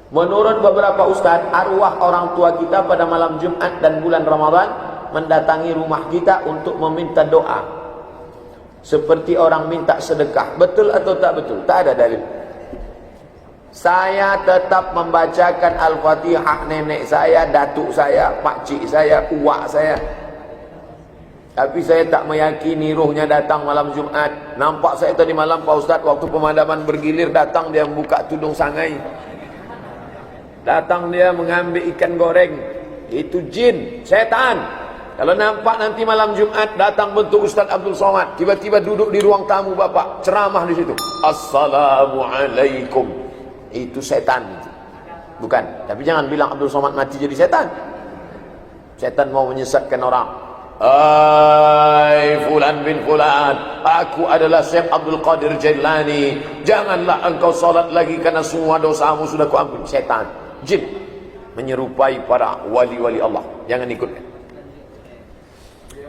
Menurut beberapa ustaz, arwah orang tua kita pada malam Jumat dan bulan Ramadan mendatangi rumah kita untuk meminta doa, seperti orang minta sedekah. Betul atau tak betul? Tak ada dalil. Saya tetap membacakan Al-Fatihah nenek saya, datuk saya, pakcik saya, uwak saya. Tapi saya tak meyakini ruhnya datang malam Jumat. Nampak saya tadi malam Pak Ustaz, waktu pemadaman bergilir datang dia membuka tudung sangai. Datang dia mengambil ikan goreng. Itu jin, setan. Kalau nampak nanti malam Jumat datang bentuk Ustaz Abdul Somad, tiba-tiba duduk di ruang tamu Bapak, ceramah di situ. Assalamualaikum. Itu setan. Bukan. Tapi jangan bilang Abdul Somad mati jadi setan. Setan mau menyesatkan orang. Hai fulan bin fulan, aku adalah Syekh Abdul Qadir Jailani. Janganlah engkau salat lagi karena semua dosamu sudah kuampuni. Setan, jin menyerupai para wali-wali Allah. Jangan ikutkan.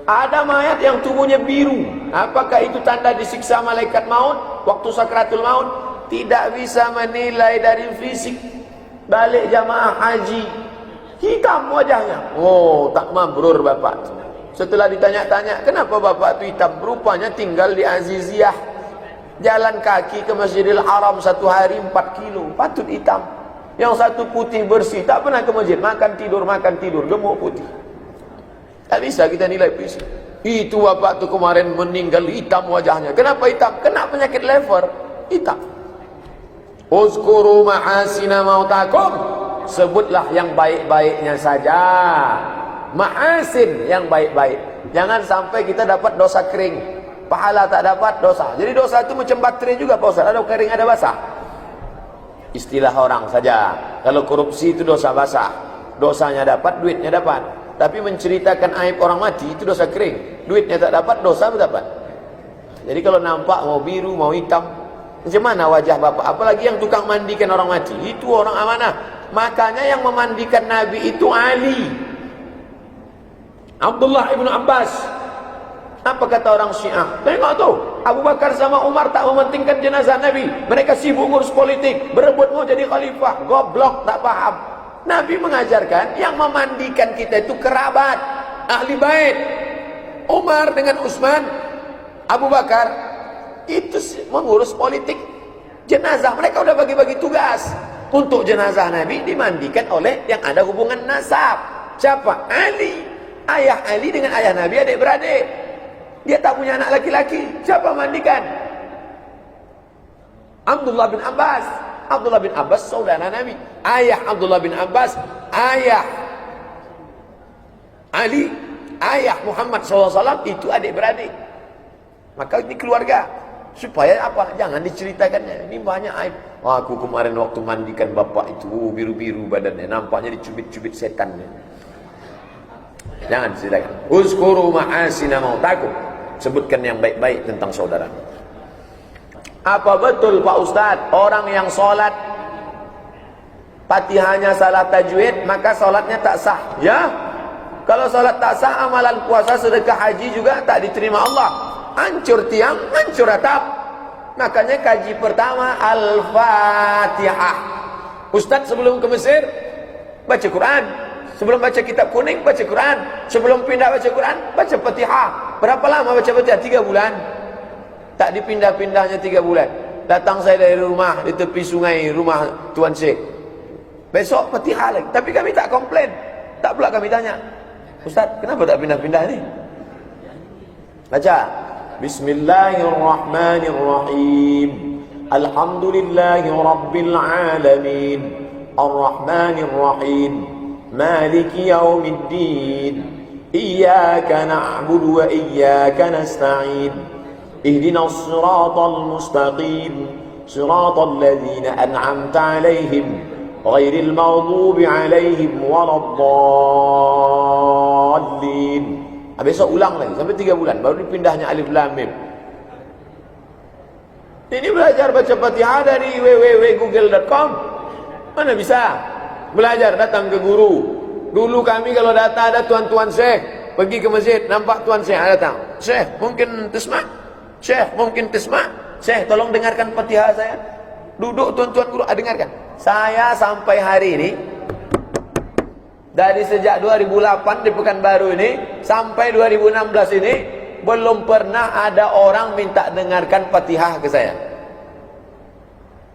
Ada mayat yang tubuhnya biru. Apakah itu tanda disiksa malaikat maut waktu sakratul maut? Tidak bisa menilai dari fisik. Balik jamaah haji, hitam wajahnya. Oh, tak mabrur bapak. Setelah ditanya-tanya, kenapa bapak itu hitam? Rupanya tinggal di Aziziyah, jalan kaki ke Masjidil Haram 1 hari 4 kilo. Patut hitam. Yang satu putih bersih, tak pernah ke masjid, makan tidur, gemuk putih. Tak bisa kita nilai fisik. Itu bapak tu kemarin meninggal hitam wajahnya. Kenapa hitam? Kena penyakit lever. Hitam. Uzkuru mahasina mautakum. Sebutlah yang baik-baiknya saja. Mahasin yang baik-baik. Jangan sampai kita dapat dosa kering, pahala tak dapat dosa. Jadi dosa itu macam baterai juga Pak Ustaz, ada kering ada basah. Istilah orang saja. Kalau korupsi itu dosa basah, dosanya dapat, duitnya dapat. Tapi menceritakan aib orang mati itu dosa kering, duitnya tak dapat, dosa dapat. Jadi kalau nampak mau biru mau hitam, macam mana wajah bapak? Apalagi yang tukang mandikan orang mati, itu orang amanah. Makanya yang memandikan Nabi itu Ali, Abdullah ibn Abbas. Apa kata orang Syiah? Tengok tu, Abu Bakar sama Umar tak mementingkan jenazah Nabi. Mereka sibuk ngurus politik, berebut mau jadi khalifah. Goblok, tak paham. Nabi mengajarkan yang memandikan kita itu kerabat, ahli bait. Umar dengan Utsman, Abu Bakar itu mengurus politik. Jenazah mereka udah bagi-bagi tugas. Untuk jenazah Nabi dimandikan oleh yang ada hubungan nasab. Siapa? Ali. Ayah Ali dengan ayah Nabi adik-beradik. Dia tak punya anak laki-laki. Siapa mandikan? Abdullah bin Abbas. Abdullah bin Abbas saudara Nabi. Ayah Abdullah bin Abbas, ayah Ali, ayah Muhammad SAW itu adik-beradik. Maka ini keluarga. Supaya apa? Jangan diceritakannya. Ini banyak aib. Aku kemarin waktu mandikan bapak itu biru-biru badannya, nampaknya dicubit-cubit setannya. Jangan ceritakan. Uzkuru ma'asina mautakum. Sebutkan yang baik-baik tentang saudara. Apa betul Pak Ustadz, orang yang sholat Fatihahnya salah tajwid, maka sholatnya tak sah? Ya. Kalau sholat tak sah, amalan puasa, sedekah, haji juga tak diterima Allah. Hancur tiang, hancur atap. Makanya kaji pertama Al-Fatihah. Ustadz sebelum ke Mesir baca Quran. Sebelum baca kitab kuning, baca Quran. Sebelum pindah baca Quran, baca Fatihah. Berapa lama baca Fatihah? 3 bulan. Tak dipindah-pindahnya 3 bulan. Datang saya dari rumah, di tepi sungai, rumah Tuan Syekh. Besok Fatihah lagi. Tapi kami tak komplain. Tak pula kami tanya, Ustaz, kenapa tak pindah-pindah ni? Baca. Bismillahirrahmanirrahim. Alhamdulillahi Rabbil Alamin. Ar-Rahmanirrahim. مالك يوم الدين إياك نعبد وإياك نستعين اهدنا الصراط المستقيم صراط الذين أنعمت عليهم غير المغضوب عليهم ولا الضالين. Besok ulang lagi sampai 3 bulan baru dipindahnya alif lam mim. Ini belajar baca Fatihah dari www.google.com. Mana bisa? Belajar, datang ke guru. Dulu kami kalau datang ada tuan-tuan Syekh, pergi ke masjid, nampak tuan Syekh datang. Syekh, mungkin tisma? Syekh, mungkin tisma? Syekh, tolong dengarkan Fatihah saya. Duduk tuan-tuan guru, dengarkan. Saya sampai hari ini, dari sejak 2008 di Pekanbaru ini sampai 2016 ini, belum pernah ada orang minta dengarkan Fatihah ke saya.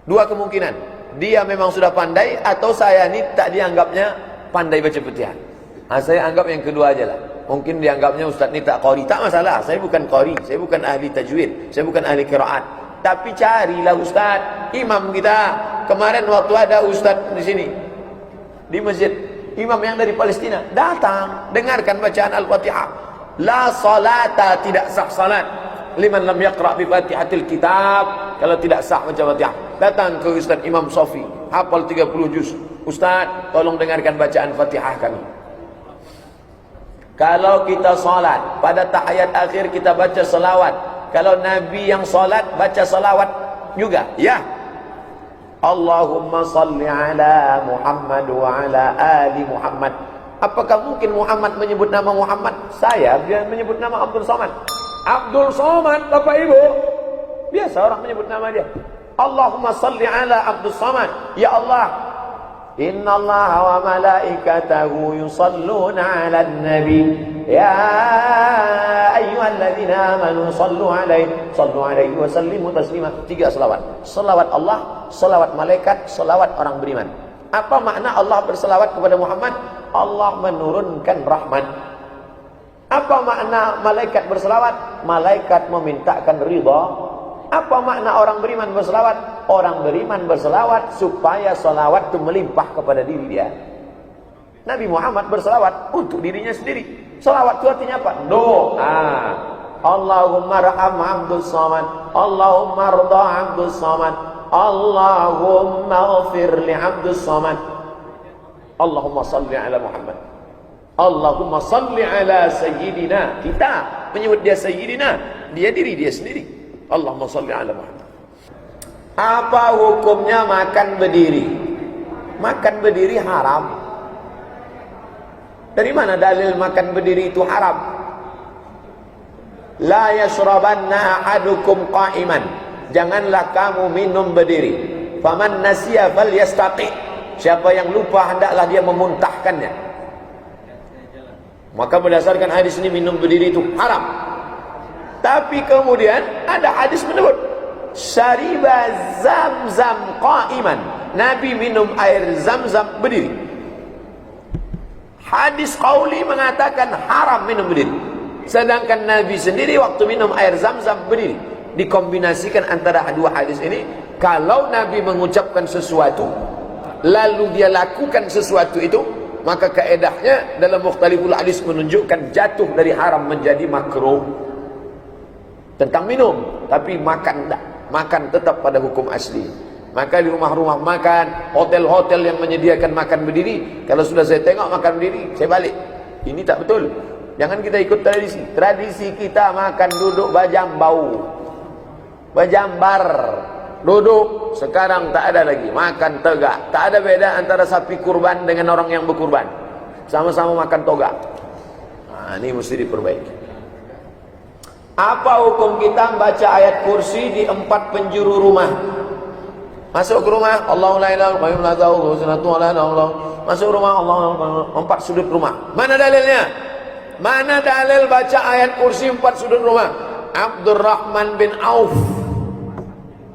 Dua kemungkinan, dia memang sudah pandai, atau saya ini tak dianggapnya pandai baca Fatihah. Saya anggap yang kedua aja lah. Mungkin dianggapnya Ustaz ni tak qari. Tak masalah, saya bukan qari, saya bukan ahli tajwid, saya bukan ahli qiraat. Tapi carilah Ustaz, imam kita. Kemarin waktu ada Ustaz di sini, di masjid, imam yang dari Palestina, datang, dengarkan bacaan Al-Fatihah. La salata, tidak sah salat liman lam yaqra bi Fatihatil Kitab. Kalau tidak sah baca Fatihah, datang ke Ustaz Imam Sofi, hafal 30 juz. Ustaz, tolong dengarkan bacaan Fatihah kami. Kalau kita salat, pada tahiyat akhir kita baca salawat. Kalau Nabi yang salat, baca salawat juga, ya. Allahumma salli ala Muhammad wa ala ali Muhammad. Apakah mungkin Muhammad menyebut nama Muhammad? Saya dia menyebut nama Abdul Somad. Abdul Somad, Bapak Ibu. Biasa orang menyebut nama dia. Allahumma salli ala Abdul Somad. Ya Allah, Inna Allah wa malaikatahu yusalluna ala nabi. Ya ayyuhalladzina amanu sallu alaihi wa sallimu taslima. 3 selawat. Selawat Allah, selawat malaikat, selawat orang beriman. Apa makna Allah berselawat kepada Muhammad? Allah menurunkan rahmat. Apa makna malaikat berselawat? Malaikat memintakan ridha. Apa makna orang beriman berselawat? Orang beriman berselawat supaya selawat itu melimpah kepada diri dia. Nabi Muhammad berselawat untuk dirinya sendiri. Selawat itu artinya apa? Doa. Allahumma raham Abdul Somad, Allahumma rda Abdul Somad, Allahumma ghafir li Abdul Somad, Allahumma salli ala Muhammad, Allahumma salli ala Sayyidina. Kita menyebut dia Sayyidina, dia diri dia sendiri. Allahumma salli ala Muhammad. Apa hukumnya makan berdiri? Makan berdiri haram. Dari mana dalil makan berdiri itu haram? La yashrabanna ahadukum qa'iman. Janganlah kamu minum berdiri. Faman nasiya falyastaqi. Siapa yang lupa hendaklah dia memuntahkannya. Maka berdasarkan hadis ini minum berdiri itu haram. Tapi kemudian ada hadis menyebut syariba zamzam qa'iman. Nabi minum air zamzam berdiri. Hadis qauli mengatakan haram minum berdiri. Sedangkan Nabi sendiri waktu minum air zamzam berdiri. Dikombinasikan antara dua hadis ini. Kalau Nabi mengucapkan sesuatu, lalu dia lakukan sesuatu itu, maka kaedahnya dalam mukhtaliful hadis menunjukkan jatuh dari haram menjadi makruh. Tentang minum, tapi makan tak. Makan tetap pada hukum asli. Maka di rumah-rumah makan, hotel-hotel yang menyediakan makan berdiri, kalau sudah saya tengok makan berdiri, saya balik. Ini tak betul. Jangan kita ikut tradisi. Tradisi kita makan duduk bajambau, bajambar, duduk. Sekarang tak ada lagi. Makan tegak. Tak ada beda antara sapi kurban dengan orang yang berkurban. Sama-sama makan toga. Nah, ini mesti diperbaiki. Apa hukum kita membaca ayat kursi di 4 penjuru rumah? Masuk ke rumah, Allahu la ilaha illallah, Allah. Masuk rumah, Allah, 4 sudut rumah. Mana dalilnya? Mana dalil baca ayat kursi 4 sudut rumah? Abdurrahman bin Auf.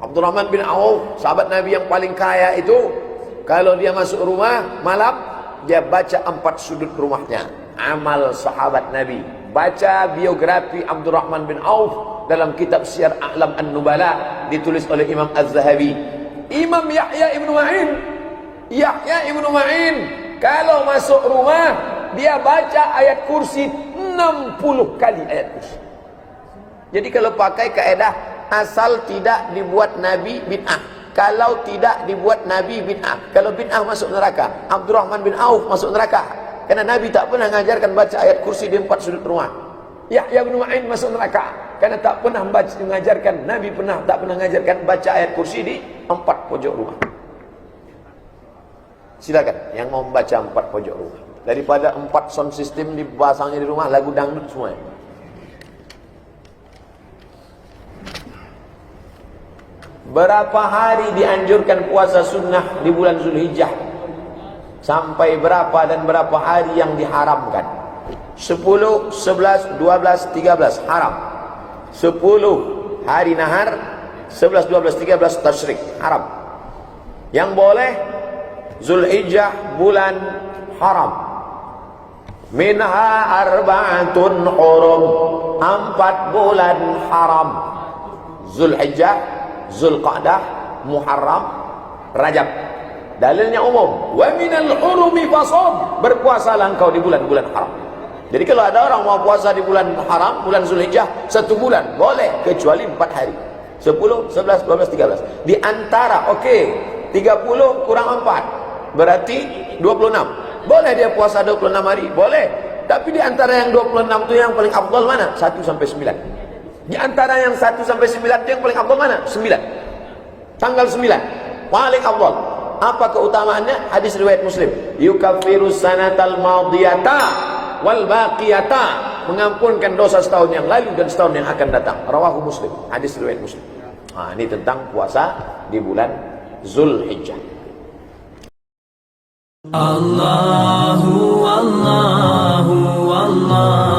Abdurrahman bin Auf, sahabat Nabi yang paling kaya itu, kalau dia masuk rumah malam, dia baca 4 sudut rumahnya. Amal sahabat Nabi. Baca biografi Abdurrahman bin Auf dalam kitab Syiar A'lam An-Nubala, ditulis oleh Imam Az-Zahabi. Imam Yahya ibnu Ma'in, Yahya ibnu Ma'in, kalau masuk rumah dia baca ayat kursi 60 kali ayat kursi. Jadi kalau pakai kaedah asal tidak dibuat Nabi bid'ah, kalau tidak dibuat Nabi bid'ah, kalau bid'ah masuk neraka. Abdurrahman bin Auf masuk neraka karena Nabi tak pernah mengajarkan baca ayat kursi di 4 sudut rumah. Yahya bin Ma'in masuk neraka karena tak pernah mengajarkan, Nabi tak pernah mengajarkan baca ayat kursi di 4 pojok rumah. Silakan yang mau membaca 4 pojok rumah. Daripada 4 sound system dipasangnya di rumah, lagu dangdut semua. Berapa hari dianjurkan puasa sunnah di bulan Zulhijjah? Sampai berapa dan berapa hari yang diharamkan? 10, 11, 12, 13 haram. 10 hari nahar, 11, 12, 13 tasyrik haram. Yang boleh Zulhijjah bulan haram. Minha arba'atun hurum, 4 bulan haram. Zulhijjah, Zulqa'dah, Muharram, Rajab. Dalilnya umum. Wa minal hurumi fasum, berpuasalah engkau di bulan-bulan haram. Jadi kalau ada orang mau puasa di bulan haram, bulan Zulhijjah 1 bulan, boleh, kecuali 4 hari. 10, 11, 12, 13. Di antara, 30 kurang 4, berarti 26. Boleh dia puasa 26 hari? Boleh. Tapi di antara yang 26 itu yang paling afdal mana? 1 sampai 9. Di antara yang 1 sampai 9 itu yang paling afdal mana? 9. Tanggal 9 paling afdal. Apa keutamaannya? Hadis riwayat Muslim. Yukaffiru sanatal madiyata wal baqiyata, mengampunkan dosa setahun yang lalu dan setahun yang akan datang. Rawahu Muslim. Hadis riwayat Muslim. Ini tentang puasa di bulan Zulhijjah. Allahu Allahu Allah